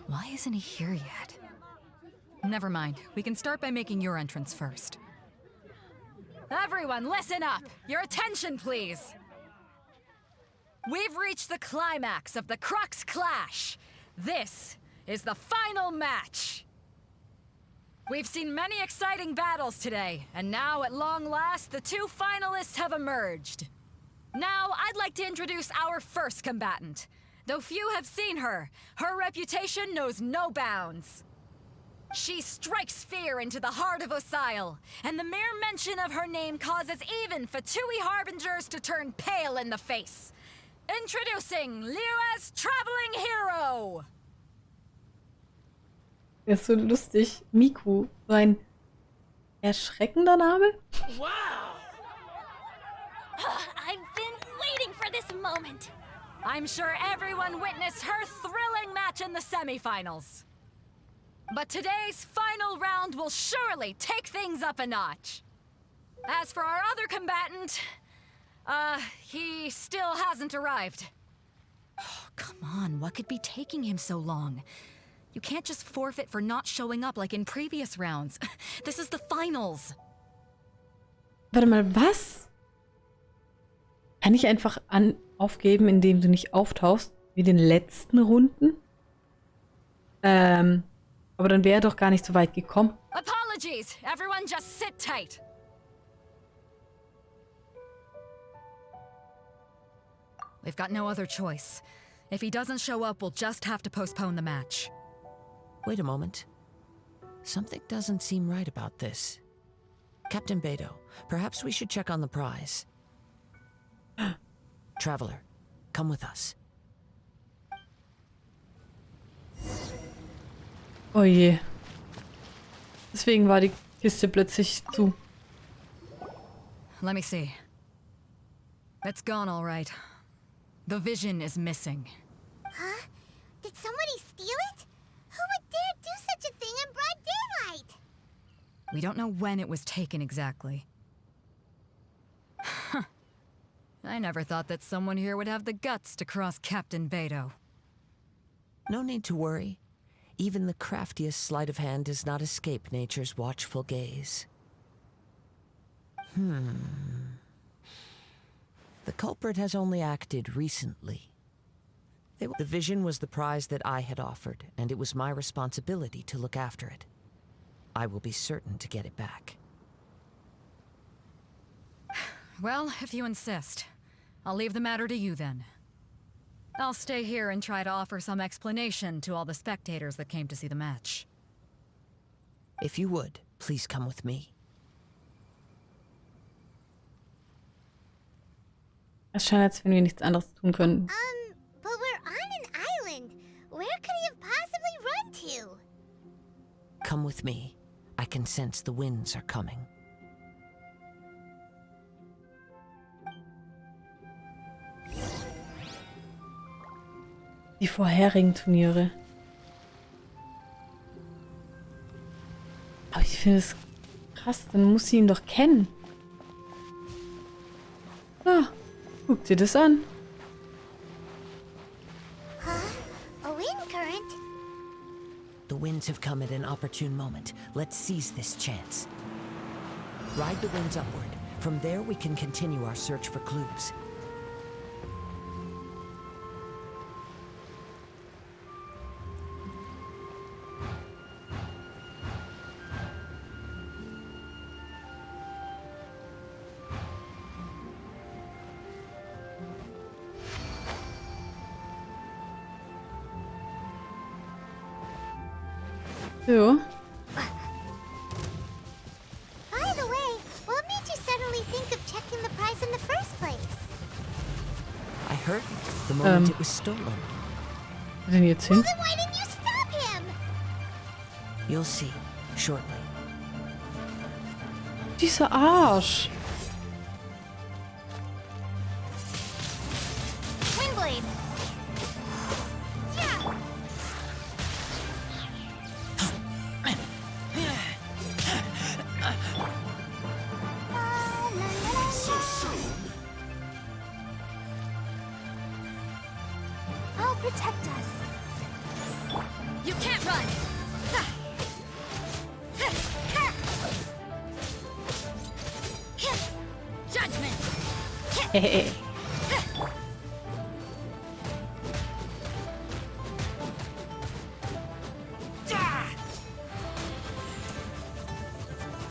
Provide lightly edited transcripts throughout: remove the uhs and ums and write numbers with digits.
Why isn't he here yet? Never mind. We can start by making your entrance first. Everyone, listen up! Your attention, please! We've reached the climax of the Crux Clash. This is the final match. We've seen many exciting battles today, and now at long last, the two finalists have emerged. Now, I'd like to introduce our first combatant. Though few have seen her, her reputation knows no bounds. She strikes fear into the heart of Osile, and the mere mention of her name causes even Fatui Harbingers to turn pale in the face. Introducing Liu's Traveling Hero! Das ist so lustig. Miku, so ein erschreckender Name. Wow! I've been waiting for this moment. I'm sure everyone witnessed her thrilling match in the semifinals. But today's final round will surely take things up a notch. As for our other combatant, he still hasn't arrived. Oh, come on, what could be taking him so long? You can't just forfeit for not showing up like in previous rounds. This is the finals. Warte mal, was? Kann ich einfach aufgeben, indem du nicht auftauchst, wie den letzten Runden? Aber dann wäre er doch gar nicht so weit gekommen. Apologies! Everyone just sit tight! We've got no other choice. If he doesn't show up, we'll just have to postpone the match. Wait a moment. Something doesn't seem right about this. Captain Beto, perhaps we should check on the prize. Traveler, come with us. Oh je. Deswegen war die Kiste plötzlich zu. Let me see. It's gone all right. The vision is missing. Huh? Did somebody steal it? Who would dare do such a thing in broad daylight? We don't know when it was taken exactly. I never thought that someone here would have the guts to cross Captain Beto. No need to worry. Even the craftiest sleight of hand does not escape nature's watchful gaze. The culprit has only acted recently. The vision was the prize that I had offered, and it was my responsibility to look after it. I will be certain to get it back. Well, if you insist, I'll leave the matter to you then. I'll stay here and try to offer some explanation to all the spectators that came to see the match. If you would, please come with me. Es scheint, als wenn wir nichts anderes tun können. But we're on an island. Where could he have possibly run to? Come with me. I can sense the winds are coming. Die vorherigen Turniere. Aber ich finde es krass, dann muss sie ihn doch kennen. Ja, guck dir das an. Huh? A wind current? The winds have come at an opportune moment. Let's seize this chance. Ride the winds upward. From there we can continue our search for clues. So. By the way, what made you suddenly think of checking the prize in the first place? I heard the moment it was stolen. Wo denn jetzt hin? Well, then why didn't you stop him? You'll see shortly. Dieser Arsch. Windblade. Yeah. I'll protect us. You can't run! Judgment! Hehe.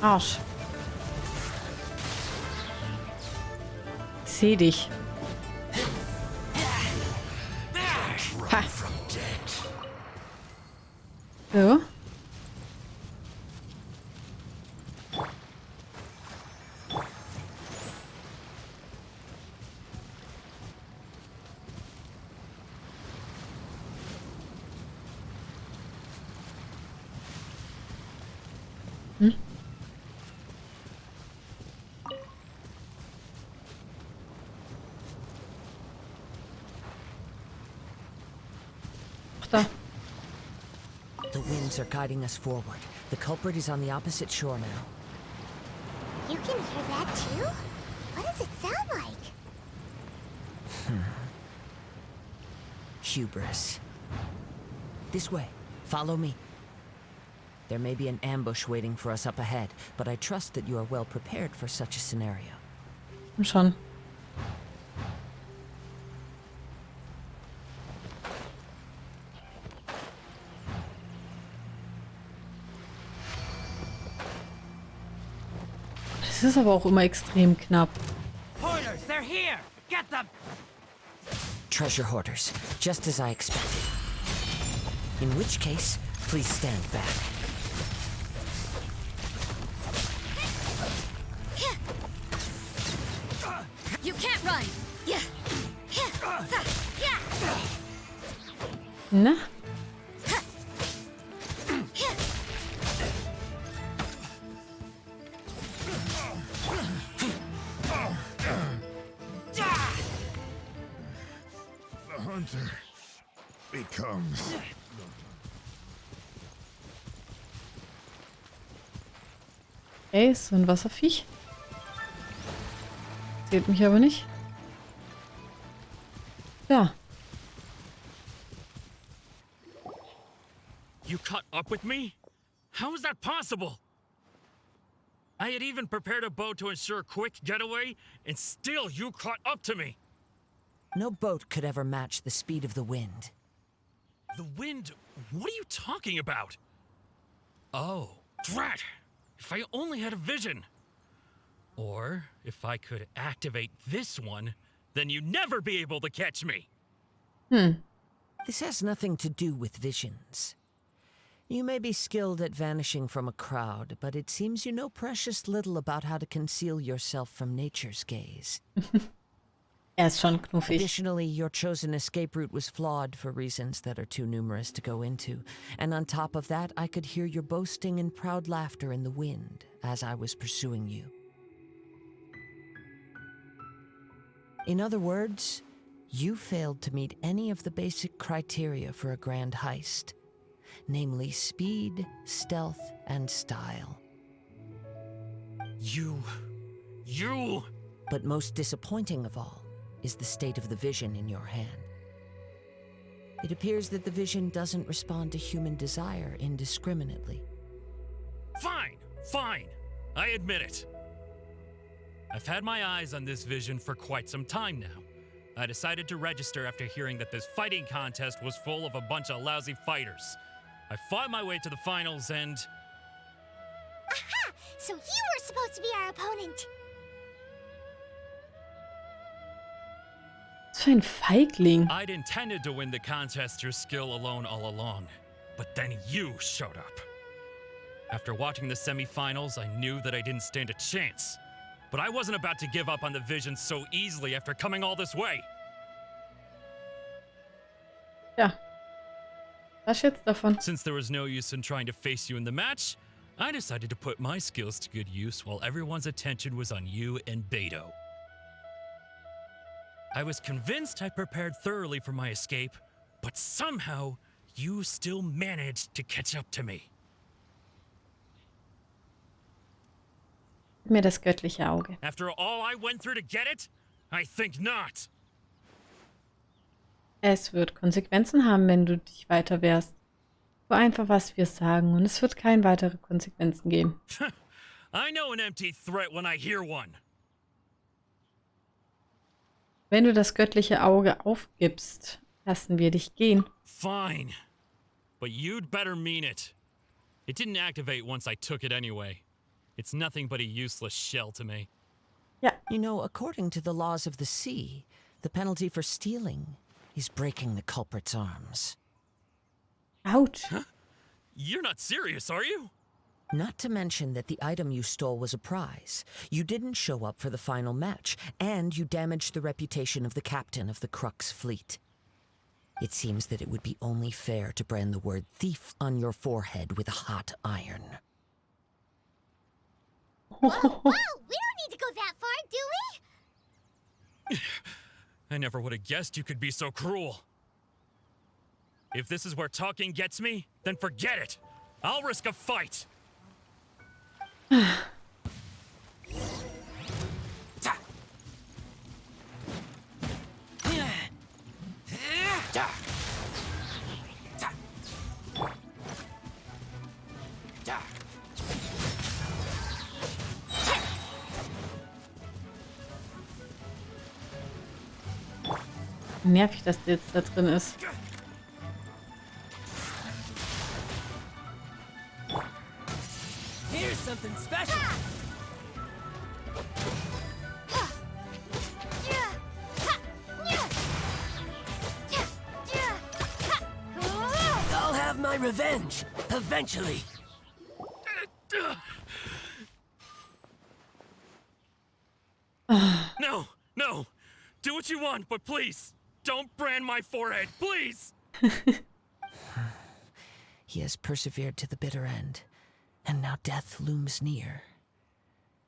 Arsch. Ich seh dich. Ha. So. Hm? Ach da. The winds are guiding us forward. The culprit is on the opposite shore now. You can hear that too? What does it sound like? Hubris. This way. Follow me. There may be an ambush waiting for us up ahead, but I trust that you are well prepared for such a scenario. Schon. Das ist aber auch immer extrem knapp. Hoarders, they're here! Get them! Treasure hoarders, just as I expected. In which case, please stand back. You can't run! Na? The hunter becomes. Okay, so ein Wasserviech. Zählt mich aber nicht. Da. You caught up with me? How is that possible? I had even prepared a boat to ensure a quick getaway, and still you caught up to me. No boat could ever match the speed of the wind. The wind? What are you talking about? Oh, drat! If I only had a vision. Or if I could activate this one, then you'd never be able to catch me. This has nothing to do with visions. You may be skilled at vanishing from a crowd, but it seems you know precious little about how to conceal yourself from nature's gaze. Er ist schon knuffig. Additionally, your chosen escape route was flawed for reasons that are too numerous to go into. And on top of that, I could hear your boasting and proud laughter in the wind as I was pursuing you. In other words, you failed to meet any of the basic criteria for a grand heist, namely speed, stealth, and style. You... But most disappointing of all is the state of the vision in your hand. It appears that the vision doesn't respond to human desire indiscriminately. Fine. I admit it. I've had my eyes on this vision for quite some time now. I decided to register after hearing that this fighting contest was full of a bunch of lousy fighters. I fought my way to the finals and... Aha! So you were supposed to be our opponent. Was für ein Feigling. I'd intended to win the contest through skill alone all along, but then you showed up. After watching the semifinals, I knew that I didn't stand a chance. But I wasn't about to give up on the vision so easily after coming all this way. Ja. Was jetzt davon? Since there was no use in trying to face you in the match, I decided to put my skills to good use while everyone's attention was on you and Beto. I was convinced I prepared thoroughly for my escape, but somehow you still managed to catch up to me. Mir das göttliche Auge. After all I went through to get it? I think not. Es wird Konsequenzen haben, wenn du dich weiter wehrst. Tu einfach, was wir sagen und es wird keine weitere Konsequenzen geben. I know an empty threat when I hear one. Wenn du das göttliche Auge aufgibst, lassen wir dich gehen. Fine. But you'd better mean it. It didn't activate once I took it anyway. It's nothing but a useless shell to me. Ja. You know, according to the laws of the sea, the penalty for stealing is breaking the culprit's arms. Ouch. You're not serious, are you? Not to mention that the item you stole was a prize. You didn't show up for the final match, and you damaged the reputation of the captain of the Crux fleet. It seems that it would be only fair to brand the word thief on your forehead with a hot iron. Whoa, we don't need to go that far, do we? I never would have guessed you could be so cruel. If this is where talking gets me, then forget it. I'll risk a fight. Nervig, dass der jetzt da drin ist. Here's something special. I'll have my revenge eventually. No, no. Do what you want, but please, don't brand my forehead, please. He has persevered to the bitter end, and now death looms near.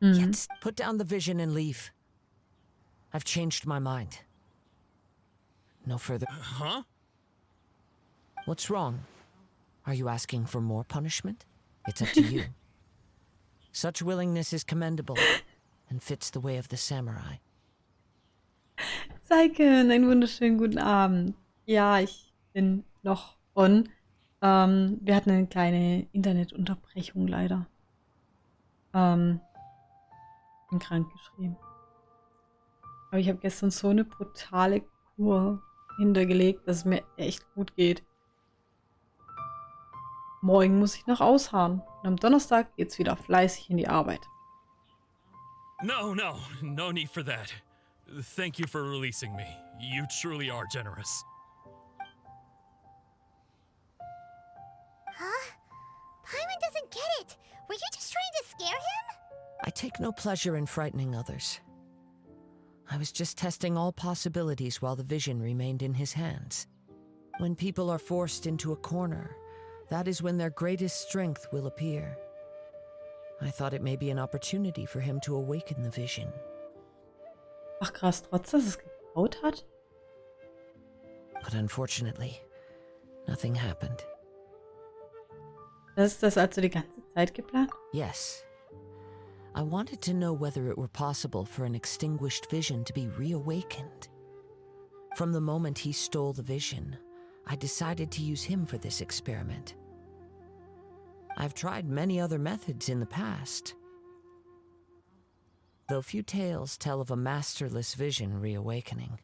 Mhm. Yet, put down the vision and leave. I've changed my mind. No further. Huh? What's wrong? Are you asking for more punishment? It's up to you. Such willingness is commendable and fits the way of the samurai. Seiken, einen wunderschönen guten Abend. Ja, ich bin noch on. Wir hatten eine kleine Internetunterbrechung leider. Bin krank geschrieben. Aber ich habe gestern so eine brutale Kur hintergelegt, dass es mir echt gut geht. Morgen muss ich noch ausharren. Und am Donnerstag geht's wieder fleißig in die Arbeit. No, no. No need for that. Thank you for releasing me. You truly are generous. Huh? Paimon doesn't get it. Were you just trying to scare him? I take no pleasure in frightening others. I was just testing all possibilities while the vision remained in his hands. When people are forced into a corner, that is when their greatest strength will appear. I thought it may be an opportunity for him to awaken the vision. Ach krass, trotz dass es gebaut hat? But unfortunately, nothing happened. Das ist das also die ganze Zeit geplant? Yes. I wanted to know whether it were possible for an extinguished vision to be reawakened. From the moment he stole the vision, I decided to use him for this experiment. I've tried many other methods in the past, though few tales tell of a masterless vision reawakening.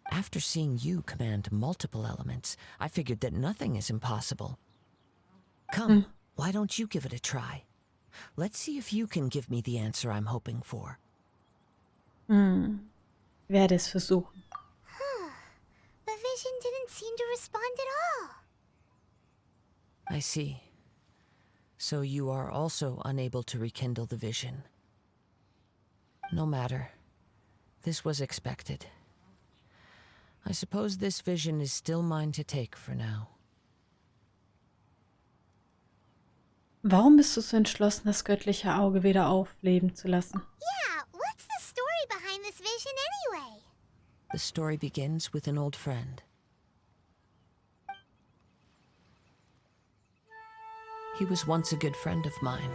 After seeing you command multiple elements, I figured that nothing is impossible. Come, why don't you give it a try? Let's see if you can give me the answer I'm hoping for. Werde es versuchen. The vision didn't seem to respond at all. I see. So you are also unable to rekindle the vision. No matter. This was expected. I suppose this vision is still mine to take for now. Warum bist du so entschlossen, das göttliche Auge wieder aufleben zu lassen? Yeah, what's the story behind this vision anyway? The story begins with an old friend. He was once a good friend of mine.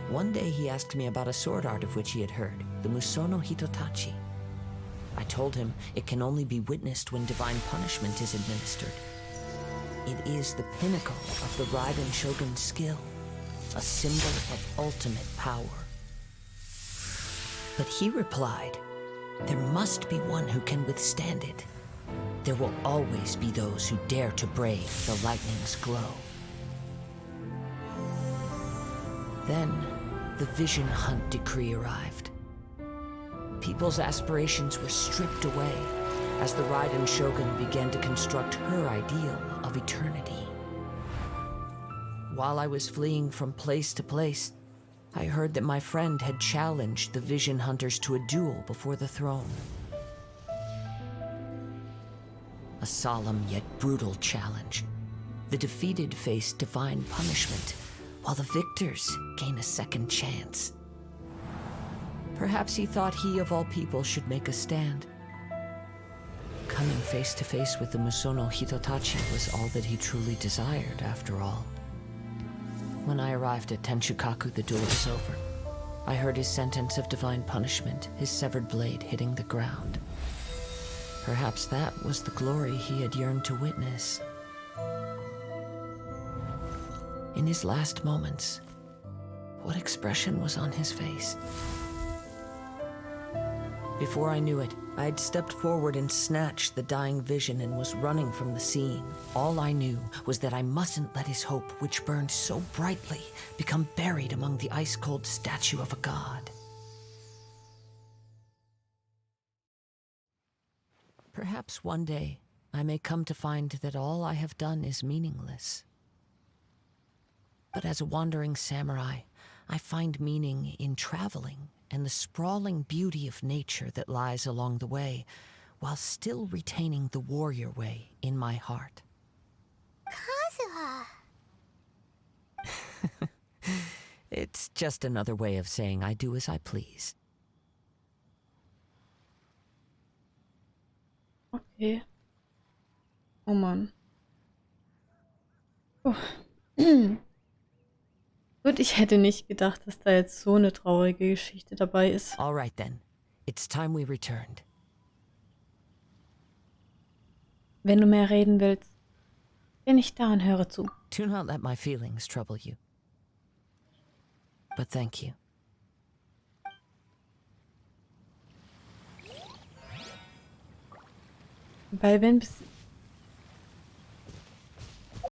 One day he asked me about a sword art of which he had heard, the Musono Hitotachi. I told him it can only be witnessed when divine punishment is administered. It is the pinnacle of the Raiden Shogun's skill, a symbol of ultimate power. But he replied, there must be one who can withstand it. There will always be those who dare to brave the lightning's glow. Then, the Vision Hunt decree arrived. People's aspirations were stripped away as the Raiden Shogun began to construct her ideal of eternity. While I was fleeing from place to place, I heard that my friend had challenged the Vision Hunters to a duel before the throne. A solemn yet brutal challenge. The defeated face divine punishment, while the victors gain a second chance. Perhaps he thought he of all people should make a stand. Coming face to face with the Musono Hitotachi was all that he truly desired, after all. When I arrived at Tenshukaku, the duel was over. I heard his sentence of divine punishment, his severed blade hitting the ground. Perhaps that was the glory he had yearned to witness. In his last moments, what expression was on his face? Before I knew it, I had stepped forward and snatched the dying vision and was running from the scene. All I knew was that I mustn't let his hope, which burned so brightly, become buried among the ice-cold statue of a god. Perhaps one day I may come to find that all I have done is meaningless. But as a wandering samurai, I find meaning in traveling and the sprawling beauty of nature that lies along the way, while still retaining the warrior way in my heart. Kazuha. It's just another way of saying I do as I please. Okay. Oh Mann. Oh. Gut, ich hätte nicht gedacht, dass da jetzt so eine traurige Geschichte dabei ist. All right then. It's time we returned. Wenn du mehr reden willst, bin ich da und höre zu. Do not let my feelings trouble you. But thank you. Weil wenn bis